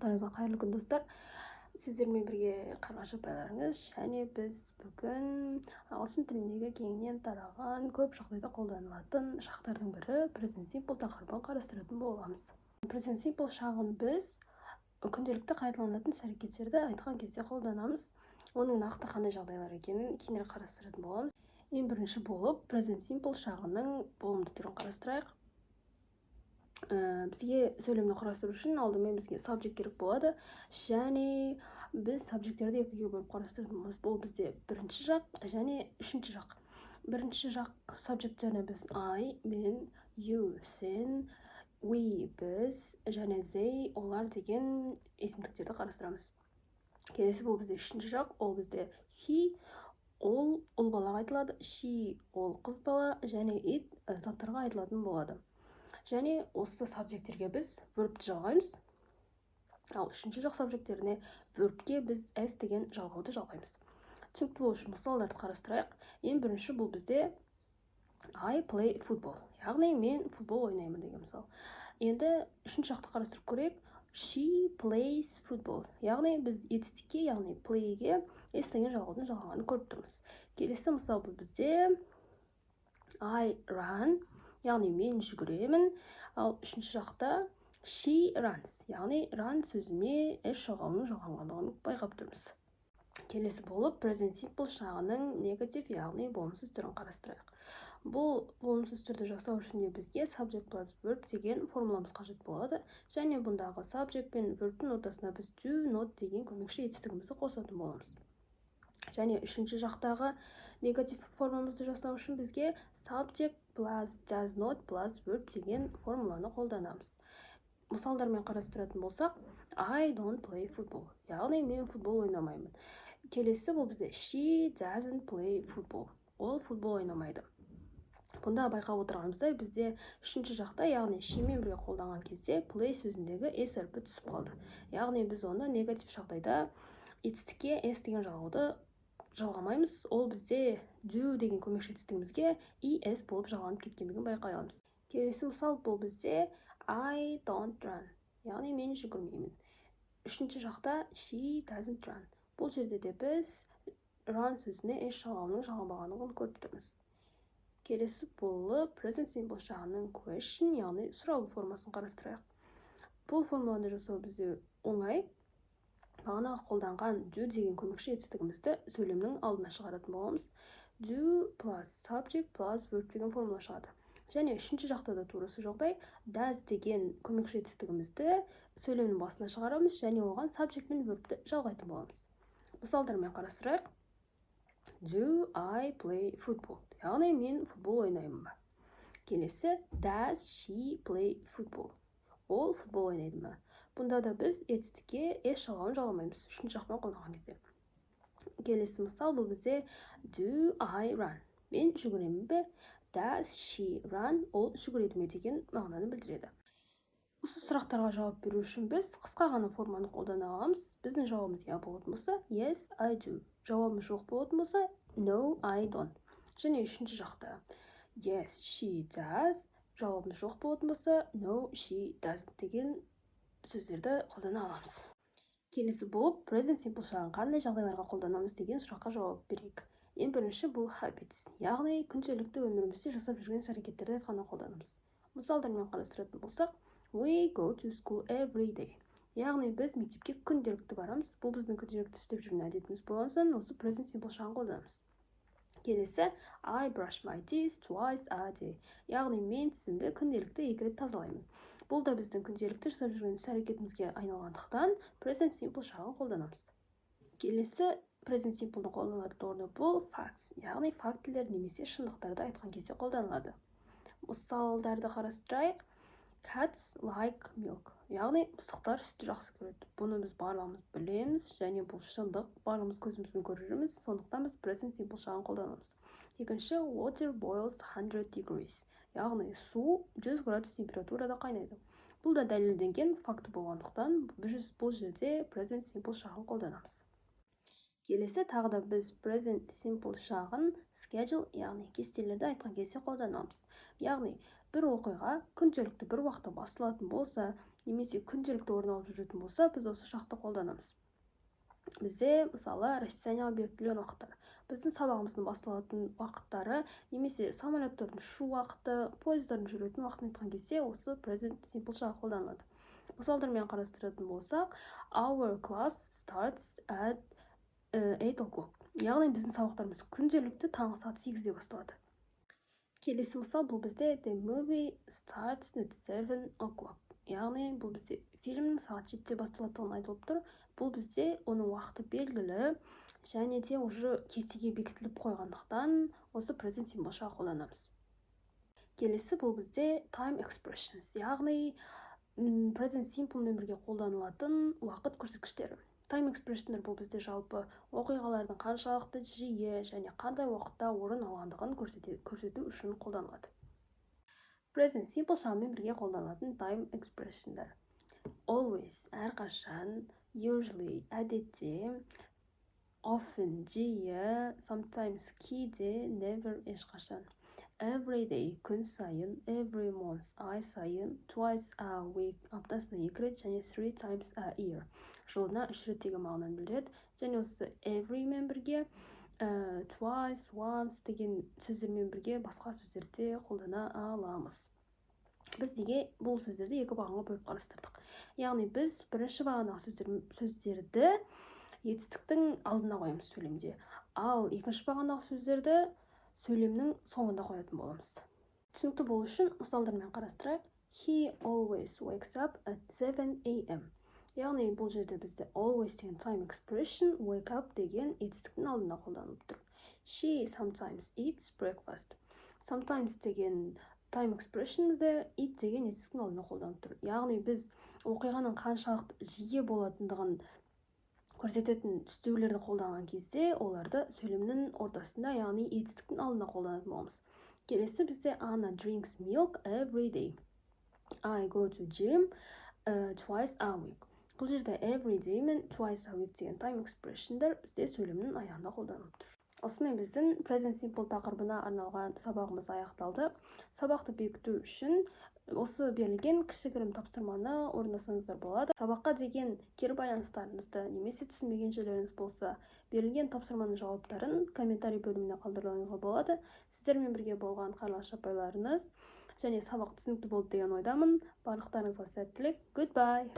Барлықтарыңызға қайырлы күн достар. Сіздермен бірге Қарлығаш апайларыңыз, және біз бүгін ағылшын тіліндегі кеңінен тараған көп жағдайда қолданылатын шақтардың бірі present simple тақырыбын қарастыратын боламыз. Present simple шағын біз күнделікті қайталанатын іс-әрекеттерді айтқан кезде қолданамыз. Оның нақты қандай жағдайлар екенін кейінірек қарастыратын боламыз. Ең бірінші болып present simple шағының болымды түрін қарастырайық. Бізге сөйлемді құрастыру үшін алдымен бізге subject керек болады, және біз subjectтерді екіге бөліп қарастырамыз. Бұл бізде бірінші жақ және үшінші жақ. Бірінші жақ subjectтеріне біз I, мен, you, сен, we, біз, және they, олар деген есімдіктерді қарастырамыз. Келесі бұл бізде үшінші жақ, ол бізде he, ол ұл балаға айтылады, she, ол қыз бала, және it заттарға айтылатын болады. Және осы сабжектерге біз verбті жалғаймыз. Ал үшінші жақ сабжектеріне verбке біз s деген жалғауды жалғаймыз. Түсінікті болу үшін мысалдарды қарастырайық. Ең бірінші бұл бізде I play football. Яғни мен футбол ойнаймын деген мысал. Енді үшінші жақты қарастырып көрейік. She plays football. Яғни біз етістікке, яғни playге s деген жалғаудың жалғағанын көріп тұрмыз. Келесі мысал бұл бізде I run. Яғни мен жүгіремін. Ал үшінші жақта she runs. Яғни run сөзіне s жалғауының жалғанғандығын байқап тұрмыз. Келесі болып present simple шағының негатив, яғни болымсыз түрін қарастырайық. Бұл болымсыз түрді жасау үшін бізге subject plus verb деген формуламыз қажет болады. Және бұндағы subject пен verbтің ортасына біз do not деген көмекші етістігімізді қосатын боламыз. Және үшінші жақтағы негатив формамызды жасау үшін бізге subject plus does not plus verb деген формуланы қолданамыз. Мысалдармен қарастыратын болсақ, I don't play football. Яғни мен футбол ойнамаймын. Келесі бұл бізде she doesn't play football. Ол футбол ойнамайды. Бұнда байқап отырғанымыздай бізде үшінші жақта, яғни she мен бірге қолданған кезде play сөзіндегі s әрпі түсіп қалды. Яғни біз оны негатив жағдайда етістікке s деген жалғауды жалғамаймыз. Ол бізде do деген көмекші етістігімізге es болып жалғанып кеткендігін байқай аламыз. Келесі мысал бұл бізде I don't run. Яғни мен жүгірмеймін. Үшінші жақта she doesn't run. Бұл жерде де біз run сөзіне s жалғауының жалғанбағандығын көріп тұрмыз. Келесі болып present simple шағының question, яғни сұрау формасын қарастырайық. Бұл формуланы жасау бізде оңай. Бағанағы қолданған do деген көмекші етістігімізді сөйлемнің алдына шығаратын боламыз. Do plus subject plus verb деген формула шығады. Және үшінші жақта да турасы жағдай does деген көмекші етістігімізді сөйлемнің басына шығарамыз, және оған subject пен verbті жалғайтын боламыз. Мысалдармен қарастырайық. Do I play football? Яғни мен футбол ойнаймын ба? Келесі does she play football? Ол футбол ойнайды ма? Бұнда да біз етістікке s жалғауын жалғамаймыз үшінші жақпен қолданған кезде. Келесі мысал бұл бізде do I run? Мен жүгіремін бе? Does she run? Ол жүгіреді ме деген мағынаны білдіреді. Осы сұрақтарға жауап беру үшін біз қысқа ғана форманы қолдана аламыз. Біздің жауабымыз иә болатын болса yes I do. Жауабымыз жоқ болатын болса no I don't. Және үшінші жақта yes she does. Жауабымыз жоқ болатын болса no she doesn't деген сөздерді қолдана аламыз. Келесі болып present simple шағын қандай жағдайларға қолданамыз деген сұраққа жауап берейік. Ең бірінші бұл habits, яғни күнделікті өмірімізде жасап жүрген іс-әрекеттерді айтқанда қолданамыз. Мысалдармен қарастыратын болсақ, we go to school every day. Яғни біз мектепке күнделікті барамыз. Бұл біздің күнделікті істеп жүрген әдетіміз болған соң осы present simple шағын қолданамыз. Келесі I brush my teeth twice a day. Яғни мен тісімді күнделікті 2 рет тазалаймын. Бұл да біздің күнделікті жасап жүрген іс-әрекетімізге айналғандықтан present simple шағын қолданамыз. Келесі present simple'ның қолданылатын орны бұл facts, яғни фактілер немесе шындықтарды айтқан кезде қолданылады. Мысалдарды қарастырайық. Cats like milk. Яғни мысықтар сүтті жақсы көреді. Бұны біз барлығымыз білеміз, және бұл шындық, барлығымыз көзімізбен көрерміз, сондықтан біз present simple шағын қолданамыз. Екінші, water boils 100 degrees. Яғни су 100 градус температурада қайнайды. Бұл да дәлелденген факті болғандықтан біз бұл жерде present simple шағын қолданамыз. Келесі тағы да біз present simple шағын schedule, яғни кестелерді айтқан кезде қолданамыз. Яғни бір оқиға күнделікті бір уақытта басталатын болса, немесе күнделікті орын алып жүретін болса, біз осы шақты қолданамыз. Бізде мысалы расписаниеға бекітілген уақыттар. Біздің сабағымыздың басталатын уақыттары немесе самолеттардың ұшу уақыты, пойыздардың жүретін уақытын айтқан кезде осы present simple жағы қолданылады. Мысалдармен қарастыратын болсақ, our class starts at 8 o'clock. Яғни біздің сабақтарымыз күнделікті таңғы сағат 8-де басталады. Келесі мысал бұл бізде the movie starts at 7 o'clock. Яғни бұл бізде фильмнің сағат 7-де басталатынын айтылып тұр. Бұл бізде оның уақыты белгілі және де уже кестеге бекітіліп қойғандықтан осы present simple жағы қолданамыз. Келесі бұл бізде time expressions, яғни present simple мен бірге қолданылатын уақыт көрсеткіштері. Time expressionдар бұл бізде жалпы оқиғалардың қаншалықты жиі және қандай уақытта орын алғандығын көрсету үшін қолданылады. Present simple жағымен бірге қолданылатын time expressionдар. Always, әрқашан, usually, әдетте, often, жиі, sometimes, кейде, never, ешқашан. Every day, күн сайын, every month, ай сайын, twice a week, аптасына 2 рет және 3 times a year, жылына 3 рет деген мағынаны білдіреді. Және осы every мен бірге twice, once деген сөздермен бірге басқа сөздерде қолдана аламыз. Біз неге бұл сөздерді екі бағанға бөліп қарастырдық. Яғни біз бірінші бағандағы сөздерді етістіктің алдына қоямыз сөйлемде, ал екінші бағандағы сөздерді сөйлемнің соңында қоятын боламыз. Түсінікті болу үшін мысалдармен қарастырайық. He always wakes up at 7 a.m. Яғни бұл жерде бізде always деген time expression, wake up деген етістіктің алдына қолданылып тұр. She sometimes eats breakfast. Sometimes деген time expression'ды eat деген етістіктің алдына қолданып тұр. Яғни біз оқиғаның қаншалықты жиі болатындығын көрсететін түстеулерді қолданған кезде оларды сөйлемнің ортасында, яғни етістіктің алдына қолданатын боламыз. Келесі бізде Anna drinks milk every day. I go to gym twice a week. Бұл жерде every day мен twice a week деген time expressionдар бізде сөйлемнің аяғында қолданылып тұр. Осымен біздің present simple тақырыбына арналған сабағымыз аяқталды. Сабақты бекіту үшін осы берілген кішігірім тапсырманы орындасаңыздар болады. Сабаққа деген кері байланыстарыңызды немесе түсінбеген жерлеріңіз болса, берілген тапсырманың жауаптарын комментарий бөліміне қалдыруыңызға болады. Сіздермен бірге болған Қарлығаш апайларыңыз және сабақ түсінікті болды деген ойдамын. Барлықтарыңызға сәттілік. Goodbye.